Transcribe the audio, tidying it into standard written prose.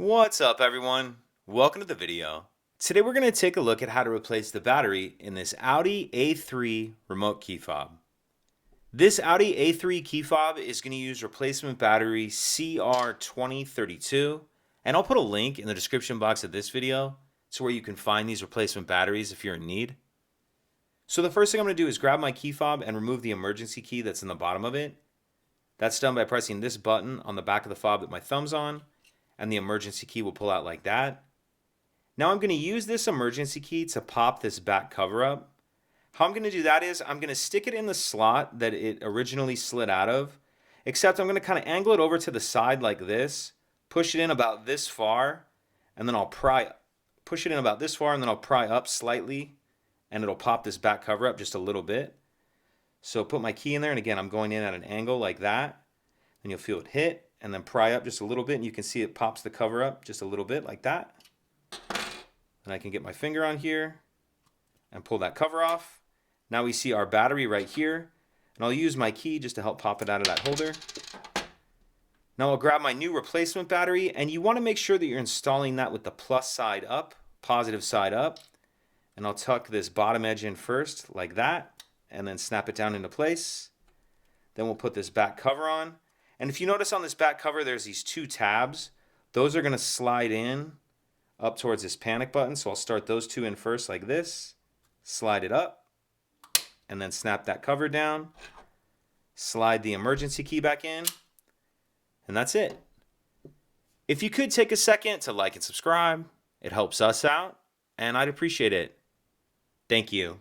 What's up, everyone? Welcome to the video. Today we're going to take a look at how to replace the battery in this Audi A3 remote key fob. This Audi A3 key fob is going to use replacement battery CR2032, and I'll put a link in the description box of this video to where you can find these replacement batteries if you're in need. So the first thing I'm going to do is grab my key fob and remove the emergency key that's in the bottom of it. That's done by pressing this button on the back of the fob that my thumb's on, and the emergency key will pull out like that. Now I'm going to use this emergency key to pop this back cover up. How I'm going to do that is I'm going to stick it in the slot that it originally slid out of, except I'm going to kind of angle it over to the side like this, push it in about this far, and then I'll pry up slightly, and it'll pop this back cover up just a little bit. So put my key in there, and again I'm going in at an angle like that, and you'll feel it hit, and then pry up just a little bit, and you can see it pops the cover up just a little bit like that. And I can get my finger on here and pull that cover off. Now we see our battery right here, and I'll use my key just to help pop it out of that holder. Now I'll grab my new replacement battery, and you want to make sure that you're installing that with the plus side up, positive side up. And I'll tuck this bottom edge in first like that, and then snap it down into place. Then we'll put this back cover on. And if you notice on this back cover, there's these two tabs. Those are going to slide in up towards this panic button. So I'll start those two in first like this, slide it up, and then snap that cover down, slide the emergency key back in, and that's it. If you could take a second to like and subscribe, it helps us out, and I'd appreciate it. Thank you.